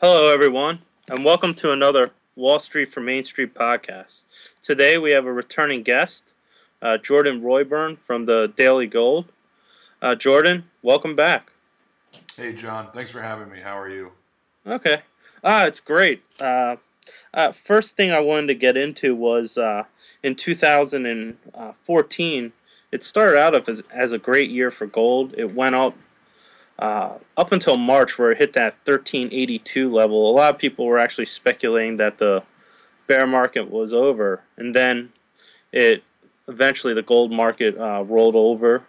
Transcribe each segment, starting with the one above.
Hello, everyone, and welcome to another Wall Street for Main Street podcast. Today we have a returning guest, Jordan Roy-Byrne from the Daily Gold. Jordan, welcome back. Hey, John. Thanks for having me. How are you? Okay. It's great. First thing I wanted to get into was in 2014, it started out as a great year for gold. It went up until March, where it hit that 1382 level. A lot of people were actually speculating that the bear market was over, and then it eventually the gold market rolled over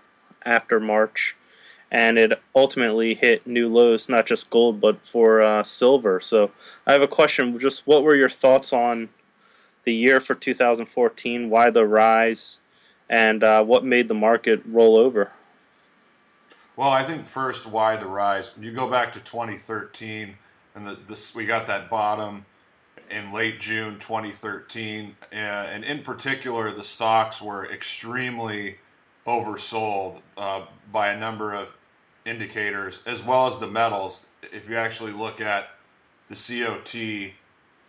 after March, and it ultimately hit new lows, not just gold but for silver. So I have a question: just what were your thoughts on the year for 2014? Why the rise, and what made the market roll over? Well, I think first, why the rise? When you go back to 2013, and we got that bottom in late June 2013, and in particular, the stocks were extremely oversold by a number of indicators, as well as the metals. If you actually look at the COT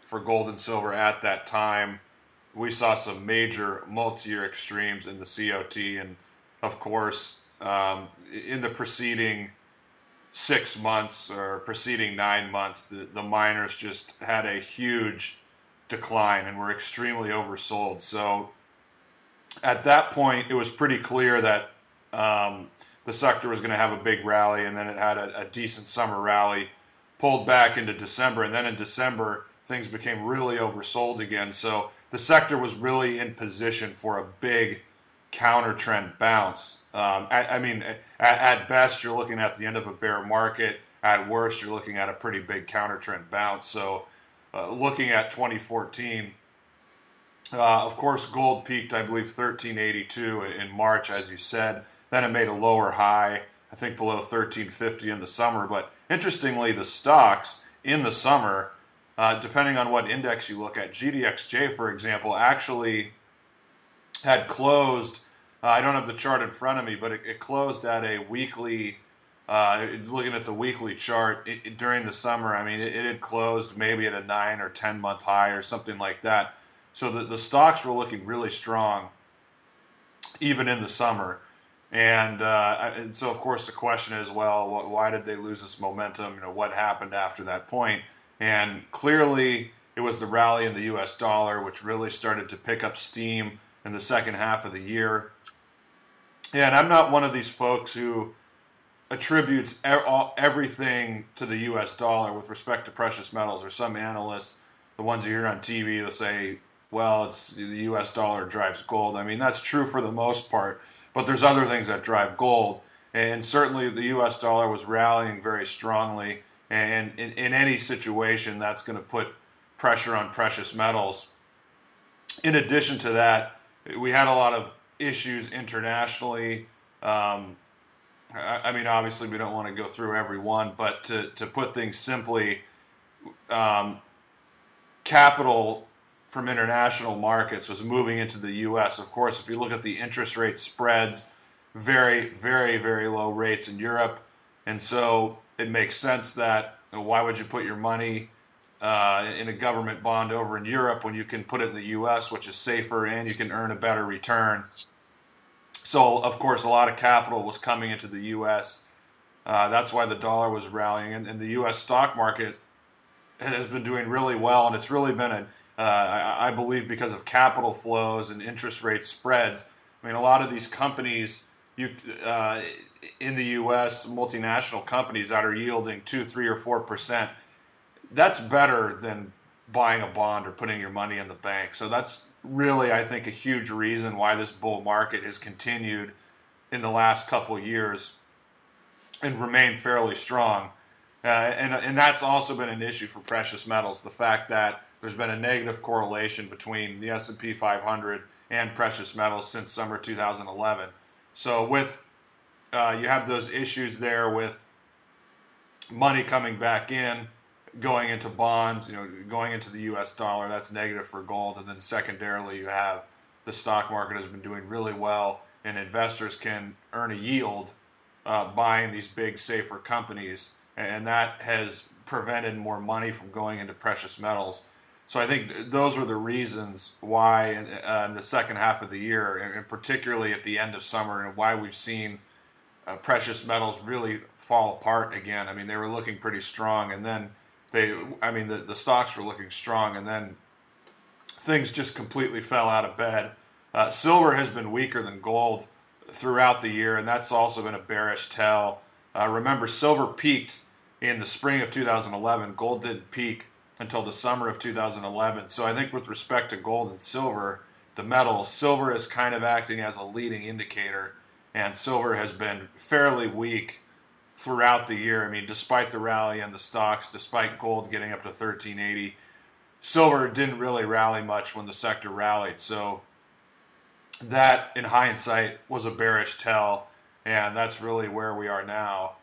for gold and silver at that time, we saw some major multi-year extremes in the COT, and of course, in the preceding 6 months or preceding 9 months, the miners just had a huge decline and were extremely oversold. So at that point, it was pretty clear that the sector was going to have a big rally, and then it had a decent summer rally, pulled back into December, and then in December, things became really oversold again. So the sector was really in position for a big counter trend bounce. At best, you're looking at the end of a bear market. At worst, you're looking at a pretty big counter trend bounce. So, looking at 2014, of course, gold peaked, I believe, 1382 in March, as you said. Then it made a lower high, I think, below 1350 in the summer. But interestingly, the stocks in the summer, depending on what index you look at, GDXJ, for example, actually had closed. I don't have the chart in front of me, but it closed at a weekly. Looking at the weekly chart during the summer, I mean, it had closed maybe at a 9 or 10 month high or something like that. So the stocks were looking really strong, even in the summer. And so, of course, the question is, well, why did they lose this momentum? What happened after that point? And clearly, it was the rally in the U.S. dollar, which really started to pick up steam in the second half of the year. And I'm not one of these folks who attributes everything to the U.S. dollar with respect to precious metals. Or some analysts, the ones you hear on TV, they'll say, well, it's the U.S. dollar drives gold. I mean, that's true for the most part, but there's other things that drive gold. And certainly the U.S. dollar was rallying very strongly. And in any situation, that's going to put pressure on precious metals. In addition to that, we had a lot of issues internationally. Obviously, we don't want to go through every one, but to put things simply, capital from international markets was moving into the U.S. Of course, if you look at the interest rate spreads, very, very, very low rates in Europe, and so it makes sense that why would you put your money in a government bond over in Europe when you can put it in the U.S., which is safer and you can earn a better return. So, of course, a lot of capital was coming into the U.S. That's why the dollar was rallying, and the U.S. stock market has been doing really well, and it's really been, I believe, because of capital flows and interest rate spreads. I mean, a lot of these companies in the U.S., multinational companies that are yielding 2, 3, or 4%, that's better than buying a bond or putting your money in the bank. So that's really, I think, a huge reason why this bull market has continued in the last couple of years and remained fairly strong. And that's also been an issue for precious metals, the fact that there's been a negative correlation between the S&P 500 and precious metals since summer 2011. So with you have those issues there with money coming back in, going into bonds, going into the U.S. dollar, that's negative for gold. And then secondarily, you have the stock market has been doing really well, and investors can earn a yield buying these big, safer companies. And that has prevented more money from going into precious metals. So I think those were the reasons why in the second half of the year, and particularly at the end of summer, and why we've seen precious metals really fall apart again. I mean, they were looking pretty strong, and then the stocks were looking strong, and then things just completely fell out of bed. Silver has been weaker than gold throughout the year, and that's also been a bearish tell. Remember, silver peaked in the spring of 2011. Gold didn't peak until the summer of 2011. So I think with respect to gold and silver, the metals, silver is kind of acting as a leading indicator, and silver has been fairly weak throughout the year. I mean, despite the rally in the stocks, despite gold getting up to 1380, silver didn't really rally much when the sector rallied. So that, in hindsight, was a bearish tell, and that's really where we are now.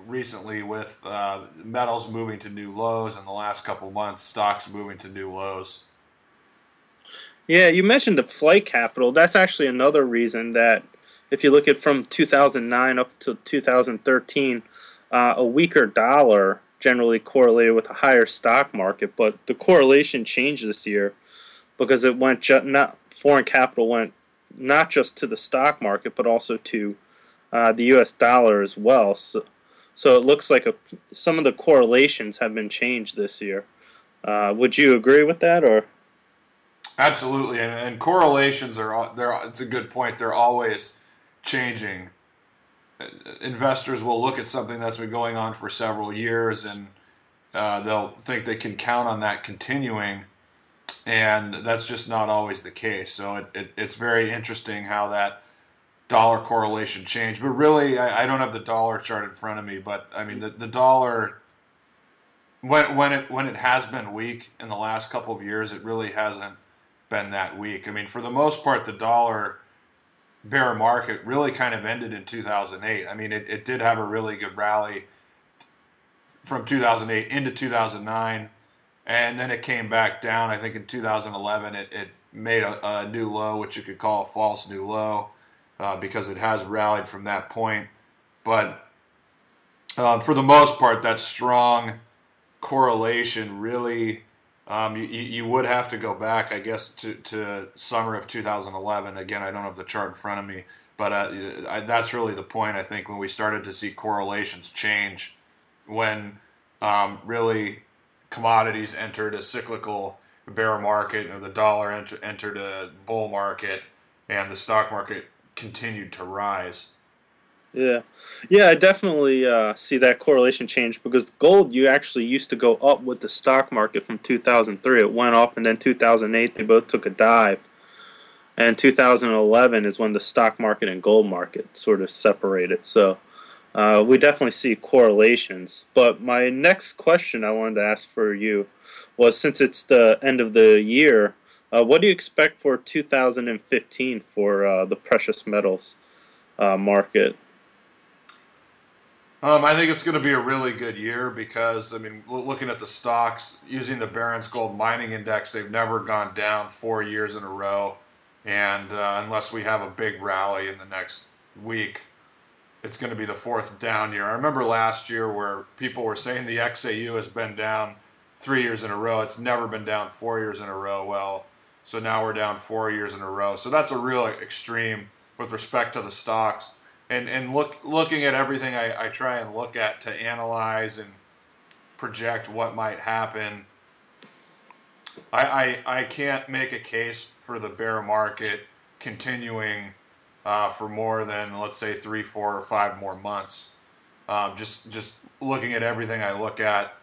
Recently, with metals moving to new lows in the last couple months, stocks moving to new lows. Yeah, you mentioned the flight capital. That's actually another reason that if you look at from 2009 up to 2013, a weaker dollar generally correlated with a higher stock market, but the correlation changed this year because it went foreign capital went not just to the stock market but also to the U.S. dollar as well. So it looks like some of the correlations have been changed this year. Would you agree with that, or? Absolutely, and correlations it's a good point. They're always changing. Investors will look at something that's been going on for several years, and they'll think they can count on that continuing, and that's just not always the case. So it's very interesting how that dollar correlation changed. But really, I don't have the dollar chart in front of me, but I mean the dollar, when it has been weak in the last couple of years, it really hasn't been that weak. I mean, for the most part, the dollar bear market really kind of ended in 2008. I mean, it did have a really good rally from 2008 into 2009, and then it came back down. I think in 2011 it made a new low, which you could call a false new low, because it has rallied from that point. But for the most part, that strong correlation really, you would have to go back, I guess, to summer of 2011. Again, I don't have the chart in front of me, but that's really the point, I think, when we started to see correlations change, when really commodities entered a cyclical bear market, or the dollar entered a bull market, and the stock market continued to rise. Yeah, I definitely see that correlation change, because gold, you actually used to go up with the stock market from 2003. It went up, and then 2008 they both took a dive, and 2011 is when the stock market and gold market sort of separated. So we definitely see correlations. But my next question I wanted to ask for you was, since it's the end of the year, what do you expect for 2015 for the precious metals market? I think it's going to be a really good year because, I mean, looking at the stocks, using the Barron's Gold Mining Index, they've never gone down 4 years in a row. And unless we have a big rally in the next week, it's going to be the fourth down year. I remember last year where people were saying the XAU has been down 3 years in a row. It's never been down 4 years in a row. Well, so now we're down 4 years in a row. So that's a real extreme with respect to the stocks. And looking at everything I try and look at to analyze and project what might happen, I can't make a case for the bear market continuing for more than, let's say, 3, 4, or 5 more months. Just looking at everything I look at,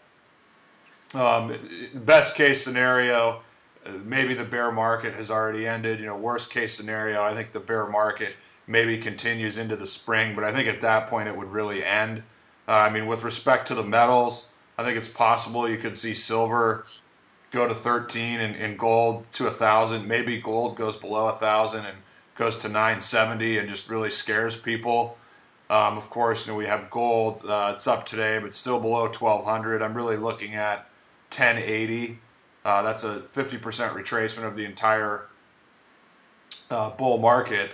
best case scenario, maybe the bear market has already ended. Worst case scenario, I think the bear market maybe continues into the spring, but I think at that point it would really end. I mean, with respect to the metals, I think it's possible you could see silver go to 13 and gold to 1,000. Maybe gold goes below 1,000 and goes to 970 and just really scares people. Of course, we have gold. It's up today, but still below 1,200. I'm really looking at 1080. That's a 50% retracement of the entire bull market.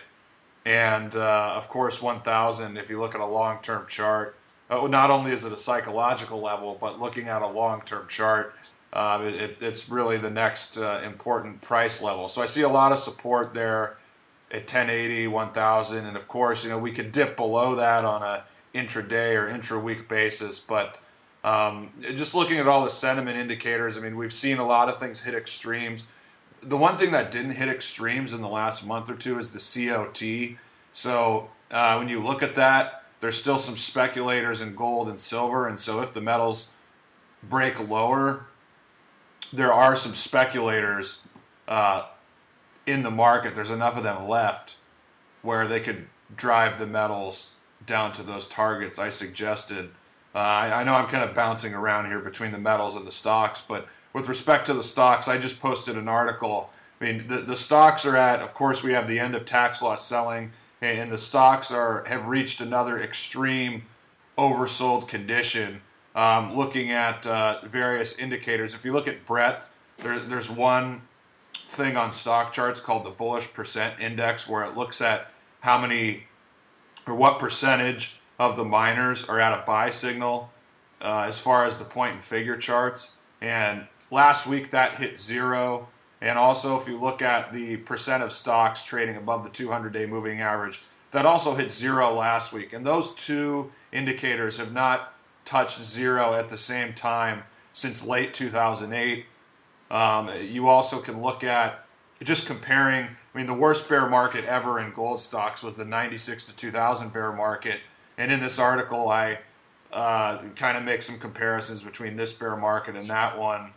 And, of course, 1,000, if you look at a long-term chart, not only is it a psychological level, but looking at a long-term chart, it's really the next important price level. So I see a lot of support there at 1080, 1000, and of course, we could dip below that on a intraday or intra-week basis, but just looking at all the sentiment indicators, I mean, we've seen a lot of things hit extremes. The one thing that didn't hit extremes in the last month or two is the COT. So when you look at that, there's still some speculators in gold and silver, and so if the metals break lower, there are some speculators in the market. There's enough of them left where they could drive the metals down to those targets I suggested. I know I'm kind of bouncing around here between the metals and the stocks, but with respect to the stocks, I just posted an article. I mean, the stocks are at, of course, we have the end of tax loss selling, and the stocks have reached another extreme oversold condition. Looking at various indicators, if you look at breadth, there's one thing on stock charts called the bullish percent index, where it looks at how many or what percentage of the miners are at a buy signal as far as the point and figure charts. And last week that hit 0. And also if you look at the percent of stocks trading above the 200-day moving average, that also hit 0 last week. And those two indicators have not touched 0 at the same time since late 2008. You also can look at just comparing, I mean, the worst bear market ever in gold stocks was the 96 to 2000 bear market. And in this article, I kind of make some comparisons between this bear market and that one.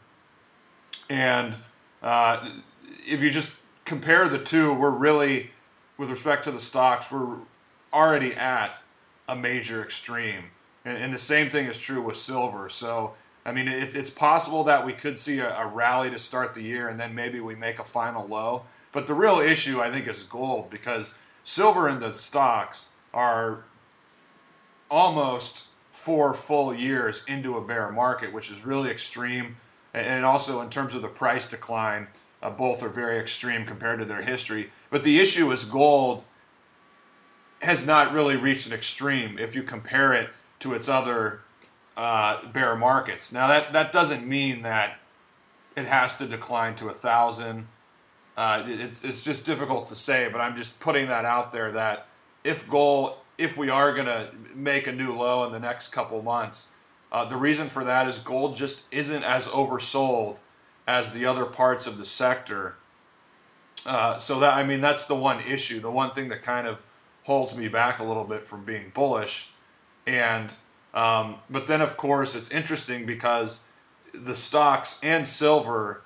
And if you just compare the two, we're really, with respect to the stocks, we're already at a major extreme. And the same thing is true with silver. So, I mean, it's possible that we could see a rally to start the year and then maybe we make a final low. But the real issue, I think, is gold, because silver and the stocks are almost 4 full years into a bear market, which is really extreme. And also in terms of the price decline, both are very extreme compared to their history. But the issue is gold has not really reached an extreme if you compare it to its other bear markets. Now that doesn't mean that it has to decline to 1,000. It's just difficult to say, but I'm just putting that out there that if we are going to make a new low in the next couple months, the reason for that is gold just isn't as oversold as the other parts of the sector. So that, I mean, that's the one issue, the one thing that kind of holds me back a little bit from being bullish. And but then, of course, it's interesting because the stocks and silver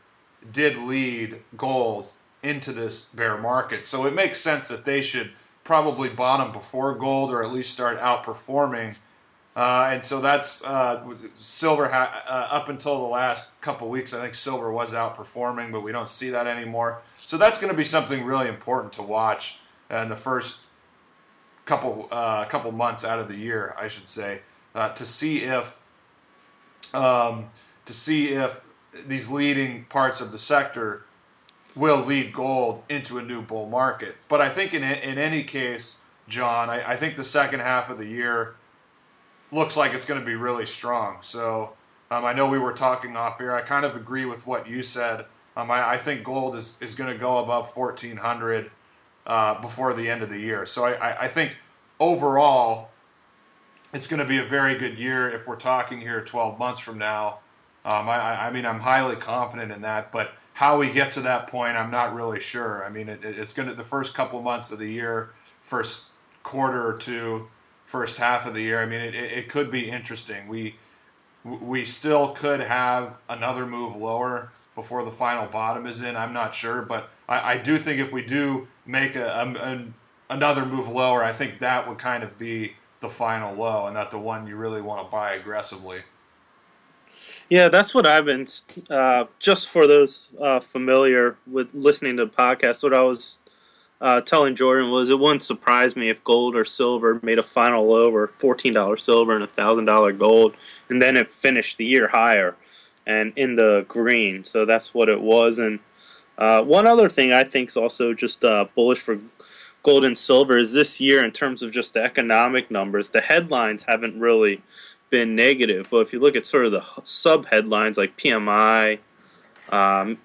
did lead gold into this bear market. So it makes sense that they should probably bottom before gold, or at least start outperforming. And so that's silver. Up until the last couple weeks, I think silver was outperforming, but we don't see that anymore. So that's going to be something really important to watch in the first couple months out of the year, I should say, to see if these leading parts of the sector will lead gold into a new bull market. But I think in any case, John, I think the second half of the year looks like it's going to be really strong. So I know we were talking off air. I kind of agree with what you said. I think gold is going to go above 1,400 before the end of the year. So I think overall it's going to be a very good year if we're talking here 12 months from now. I mean, I'm highly confident in that, but how we get to that point, I'm not really sure. I mean, it's going to, the first couple months of the year, first quarter or two, first half of the year, I mean, it could be interesting. We still could have another move lower before the final bottom is in. I'm not sure, but I do think if we do make another move lower, I think that would kind of be the final low, and not the one you really want to buy aggressively. Yeah, that's what I've been, just for those familiar with listening to the podcast, what I was telling Jordan was it wouldn't surprise me if gold or silver made a final low over $14 silver and $1,000 gold, and then it finished the year higher and in the green. So that's what it was. And one other thing I think is also just bullish for gold and silver is this year, in terms of just the economic numbers, the headlines haven't really been negative. But if you look at sort of the sub headlines like PMI, um,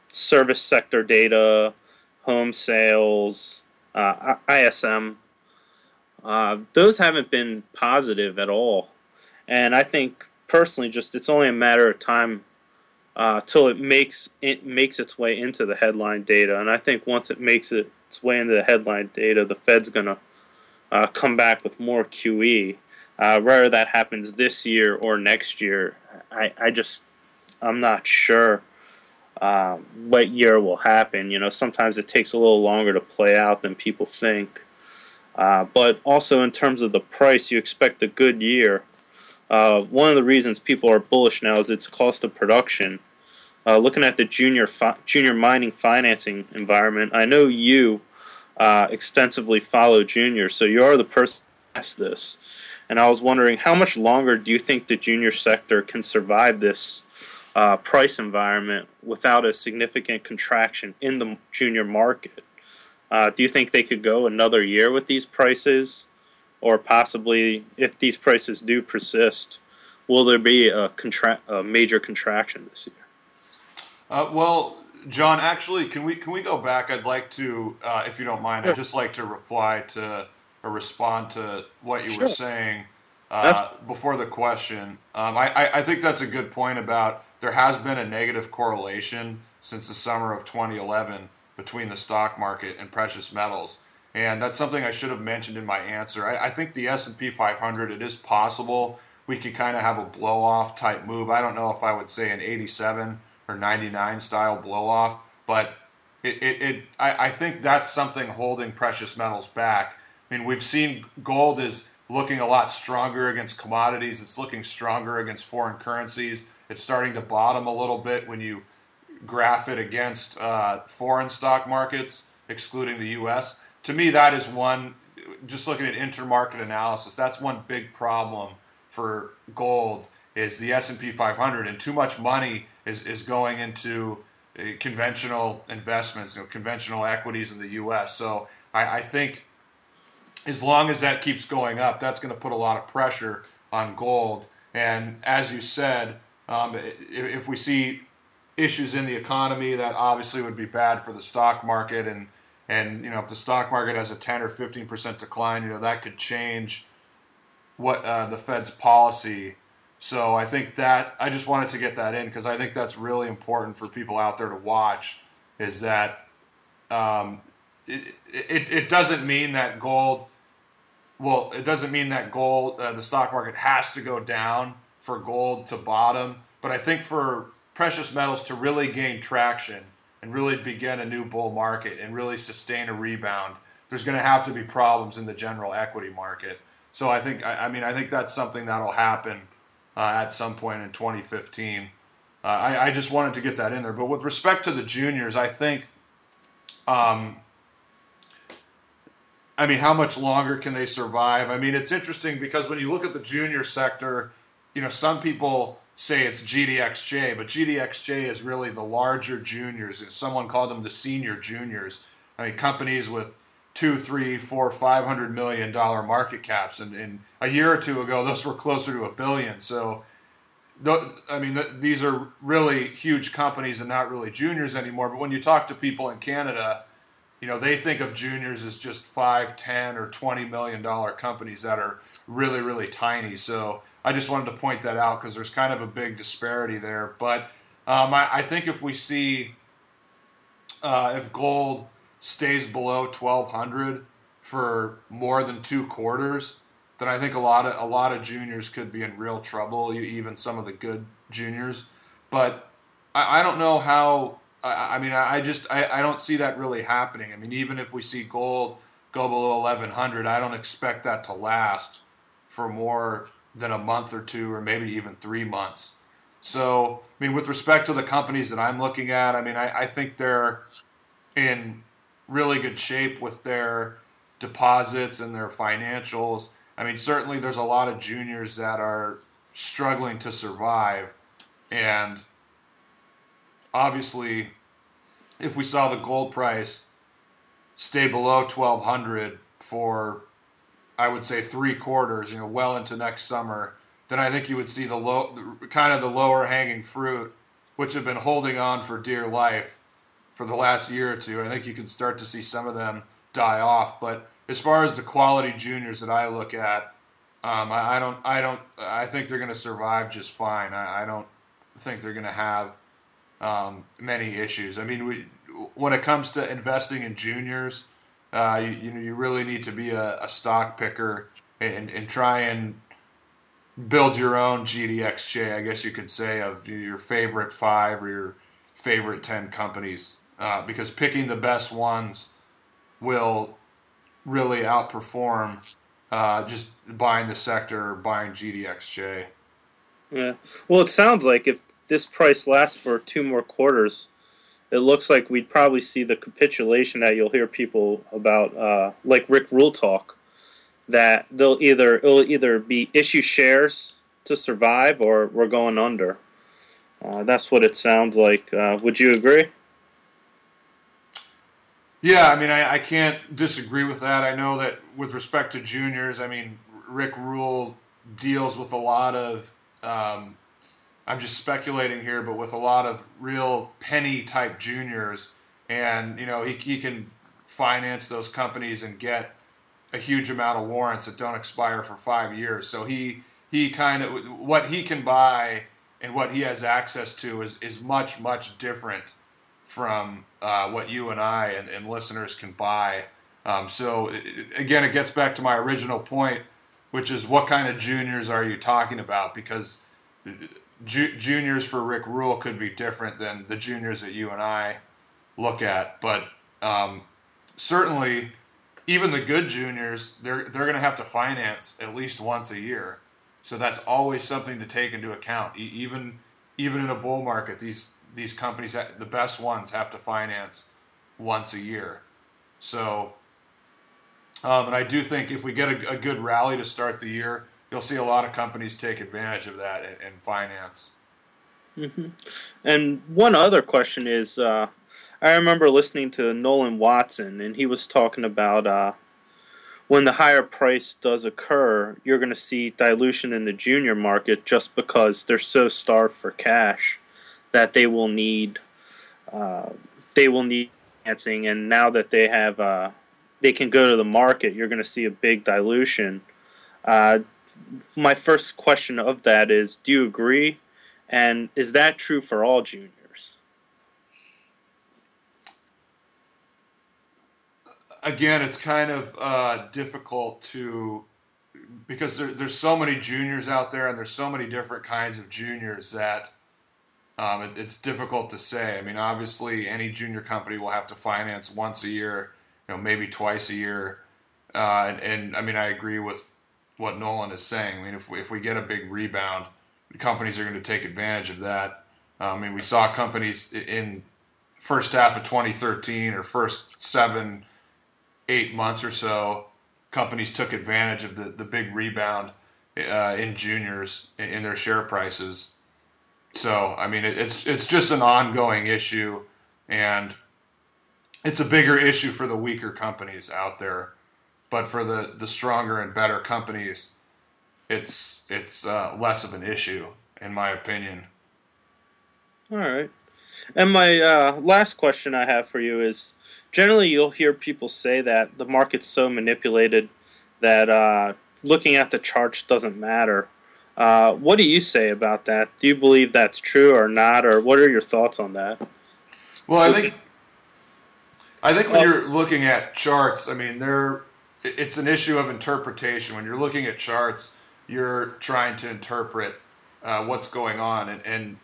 service sector data, home sales, ISM, those haven't been positive at all. And I think personally, just it's only a matter of time till it makes its way into the headline data. And I think once it makes its way into the headline data, the Fed's going to come back with more QE. Whether that happens this year or next year, I'm not sure what year will happen. You know, sometimes it takes a little longer to play out than people think. But also in terms of the price, you expect a good year. One of the reasons people are bullish now is its cost of production. Looking at the junior mining financing environment, I know you extensively follow juniors, so you are the person to ask this. And I was wondering, how much longer do you think the junior sector can survive this price environment without a significant contraction in the junior market? Do you think they could go another year with these prices? Or possibly, if these prices do persist, will there be a major contraction this year? Well, John, actually, can we go back? I'd like to, if you don't mind, Sure. I'd just like to reply to or respond to what you were Sure. saying That's before the question. I think that's a good point about there has been a negative correlation since the summer of 2011 between the stock market and precious metals. And that's something I should have mentioned in my answer. I think the S&P 500, it is possible we could kind of have a blow-off type move. I don't know if I would say an 87 or 99 style blow-off, but I think that's something holding precious metals back. I mean, we've seen gold is looking a lot stronger against commodities. It's looking stronger against foreign currencies. It's starting to bottom a little bit when you graph it against foreign stock markets, excluding the U.S. To me, that is one, just looking at intermarket analysis, that's one big problem for gold is the S&P 500, and too much money is going into conventional investments, conventional equities in the U.S. So I think as long as that keeps going up, that's going to put a lot of pressure on gold. And as you said, if we see issues in the economy, that obviously would be bad for the stock market. And if the stock market has a 10 or 15% decline, that could change what the Fed's policy. So I think that I just wanted to get that in because I think that's really important for people out there to watch. Is that it doesn't mean that gold. Well, it doesn't mean that gold, the stock market has to go down for gold to bottom. But I think for precious metals to really gain traction and really begin a new bull market and really sustain a rebound, there's going to have to be problems in the general equity market. So I think that's something that'll happen at some point in 2015. I just wanted to get that in there. But with respect to the juniors, I think, how much longer can they survive? I mean, it's interesting because when you look at the junior sector, some people say it's GDXJ, but GDXJ is really the larger juniors. Someone called them the senior juniors. I mean, companies with $200, $300, $400, $500 million market caps, and a year or two ago, those were closer to $1 billion. So, these are really huge companies and not really juniors anymore. But when you talk to people in Canada, they think of juniors as just 5, 10, or $20 million companies that are really, really tiny. So I just wanted to point that out because there's kind of a big disparity there. But I think if we see if gold stays below 1,200 for more than 2 quarters, then I think a lot of juniors could be in real trouble, even some of the good juniors. But I don't know how. I don't see that really happening. I mean, even if we see gold go below 1,100, I don't expect that to last for more than a month or two, or maybe even 3 months. So, with respect to the companies that I'm looking at, I think they're in really good shape with their deposits and their financials. Certainly there's a lot of juniors that are struggling to survive, and obviously, if we saw the gold price stay below 1200 for, I would say, 3 quarters, well into next summer, then I think you would see kind of the lower hanging fruit, which have been holding on for dear life for the last year or two. I think you can start to see some of them die off. But as far as the quality juniors that I look at, I think they're going to survive just fine. I don't think they're going to have many issues. I mean, when it comes to investing in juniors, you really need to be a stock picker and try and build your own GDXJ, I guess you could say, of your favorite 5 or your favorite 10 companies, because picking the best ones will really outperform just buying the sector or buying GDXJ. Yeah. Well, it sounds like if this price lasts for 2 more quarters, it looks like we'd probably see the capitulation that you'll hear people about, like Rick Rule talk, that it'll either be issue shares to survive or we're going under. That's what it sounds like. Would you agree? Yeah, I mean, I can't disagree with that. I know that with respect to juniors, I mean, Rick Rule deals with a lot of, I'm just speculating here, but with a lot of real penny type juniors, and he can finance those companies and get a huge amount of warrants that don't expire for 5 years. So he kind of, what he can buy and what he has access to is much, much different from what you and I and listeners can buy. So again, it gets back to my original point, which is what kind of juniors are you talking about? Because juniors for Rick Rule could be different than the juniors that you and I look at. But certainly, even the good juniors, they're going to have to finance at least once a year. So that's always something to take into account. Even in a bull market, these companies, the best ones, have to finance once a year. So, and I do think if we get a good rally to start the year, you'll see a lot of companies take advantage of that and finance. Mm-hmm. And one other question is, I remember listening to Nolan Watson, and he was talking about when the higher price does occur, you're going to see dilution in the junior market just because they're so starved for cash that they will need financing, and now that they have they can go to the market, you're going to see a big dilution. My first question of that is, do you agree? And is that true for all juniors? Again, it's kind of difficult because there's so many juniors out there and there's so many different kinds of juniors that it's difficult to say. I mean, obviously, any junior company will have to finance once a year, maybe twice a year. And I mean, I agree with what Nolan is saying. I mean, if we get a big rebound, companies are going to take advantage of that. I mean, we saw companies in first half of 2013 or first 7-8 months or so, companies took advantage of the big rebound in juniors in their share prices. So, I mean, it's just an ongoing issue, and it's a bigger issue for the weaker companies out there. But for the stronger and better companies, it's less of an issue, in my opinion. All right. And my last question I have for you is, generally you'll hear people say that the market's so manipulated that looking at the charts doesn't matter. What do you say about that? Do you believe that's true or not, or what are your thoughts on that? Well, I think when you're looking at charts, I mean, it's an issue of interpretation. When you're looking at charts, you're trying to interpret what's going on, and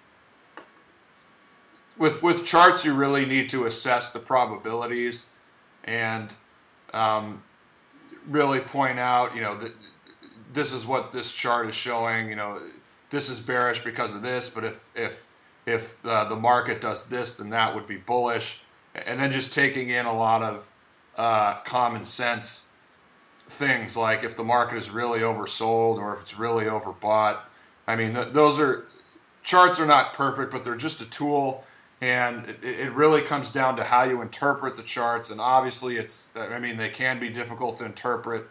with charts, you really need to assess the probabilities and really point out, that this is what this chart is showing. This is bearish because of this, but if the market does this, then that would be bullish. And then just taking in a lot of common sense things, like if the market is really oversold or if it's really overbought. I mean, charts are not perfect, but they're just a tool. And it really comes down to how you interpret the charts. And obviously, they can be difficult to interpret.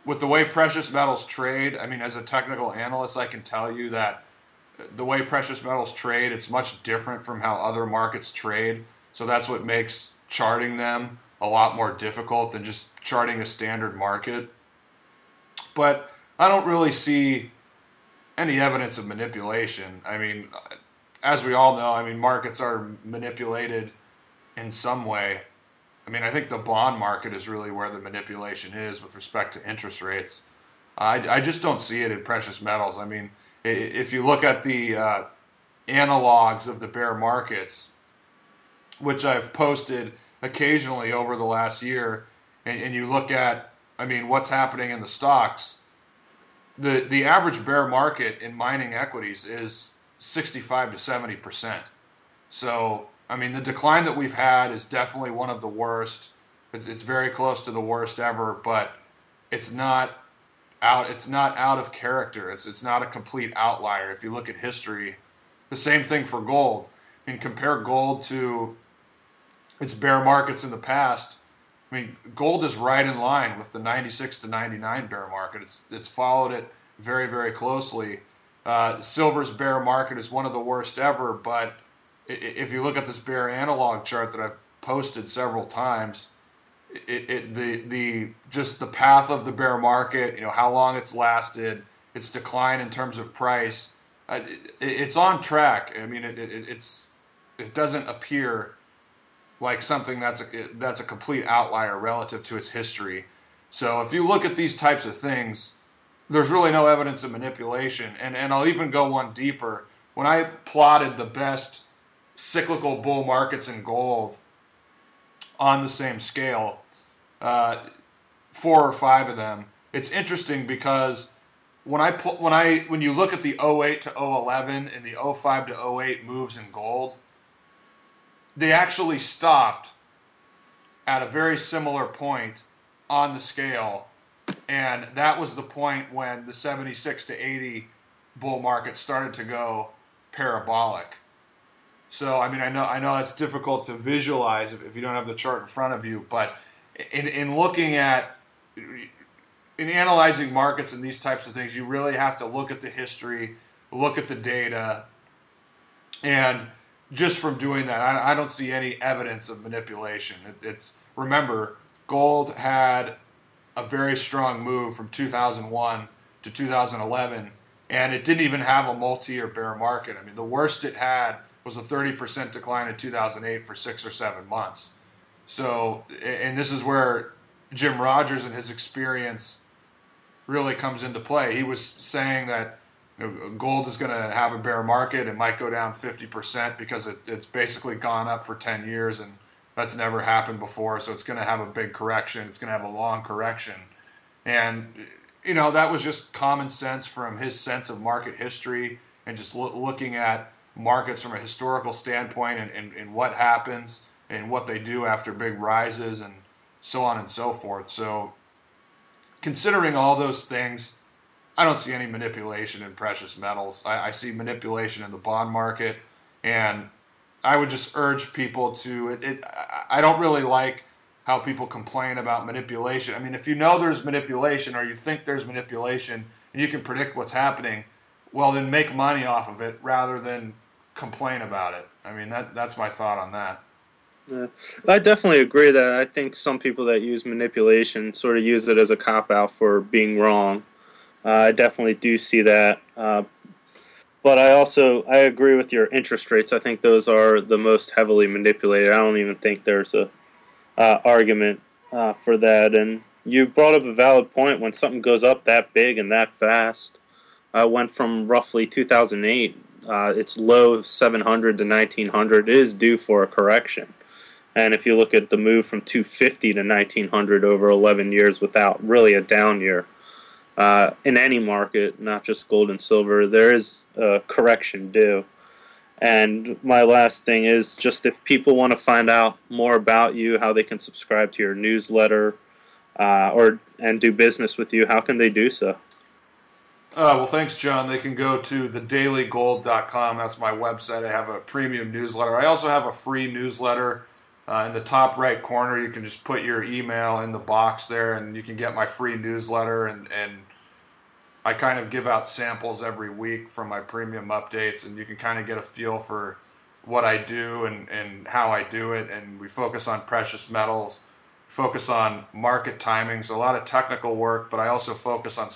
With the way precious metals trade, as a technical analyst, I can tell you that the way precious metals trade, it's much different from how other markets trade. So that's what makes charting them a lot more difficult than just charting a standard market. But I don't really see any evidence of manipulation. As we all know, markets are manipulated in some way. I think the bond market is really where the manipulation is with respect to interest rates. I just don't see it in precious metals. If you look at the analogs of the bear markets, which I've posted occasionally over the last year, and you look at, what's happening in the stocks, the average bear market in mining equities is 65 to 70%. So, the decline that we've had is definitely one of the worst. It's very close to the worst ever, but it's not out of character. It's not a complete outlier. If you look at history, the same thing for gold. Compare gold to its bear markets in the past. Gold is right in line with the 96 to 99 bear market. It's followed it very, very closely. Silver's bear market is one of the worst ever, but if you look at this bear analog chart that I've posted several times, just the path of the bear market, how long it's lasted, its decline in terms of price, it's on track. It doesn't appear like something that's a complete outlier relative to its history. So if you look at these types of things, there's really no evidence of manipulation. And I'll even go one deeper. When I plotted the best cyclical bull markets in gold on the same scale, 4 or 5 of them, it's interesting because when you look at the '08 to '11 and the '05 to '08 moves in gold, they actually stopped at a very similar point on the scale, and that was the point when the 76 to 80 bull market started to go parabolic. So, I know it's difficult to visualize if you don't have the chart in front of you, but in looking at, in analyzing markets and these types of things, you really have to look at the history, look at the data, and just from doing that, I don't see any evidence of manipulation. Remember, gold had a very strong move from 2001 to 2011, and it didn't even have a multi-year bear market. The worst it had was a 30% decline in 2008 for 6 or 7 months. So, and this is where Jim Rogers and his experience really comes into play. He was saying that gold is going to have a bear market. It might go down 50% because it's basically gone up for 10 years, and that's never happened before. So it's going to have a big correction. It's going to have a long correction. And, that was just common sense from his sense of market history and just looking at markets from a historical standpoint and what happens and what they do after big rises and so on and so forth. So considering all those things, I don't see any manipulation in precious metals. I see manipulation in the bond market, and I would just urge people to, I don't really like how people complain about manipulation. If you know there's manipulation or you think there's manipulation and you can predict what's happening, well, then make money off of it rather than complain about it. That's my thought on that. Yeah. I definitely agree that I think some people that use manipulation sort of use it as a cop-out for being wrong. I definitely do see that. But I agree with your interest rates. I think those are the most heavily manipulated. I don't even think there's a argument for that. And you brought up a valid point. When something goes up that big and that fast, went from roughly 2008, its low of 700 to 1900, it is due for a correction. And if you look at the move from 250 to 1900 over 11 years without really a down year, in any market, not just gold and silver, there is a correction due. And my last thing is just if people want to find out more about you, how they can subscribe to your newsletter and do business with you, how can they do so? Well, thanks, John. They can go to thedailygold.com. That's my website. I have a premium newsletter. I also have a free newsletter. In the top right corner, you can just put your email in the box there, and you can get my free newsletter. And I kind of give out samples every week from my premium updates, and you can kind of get a feel for what I do and how I do it. And we focus on precious metals, focus on market timings, a lot of technical work, but I also focus on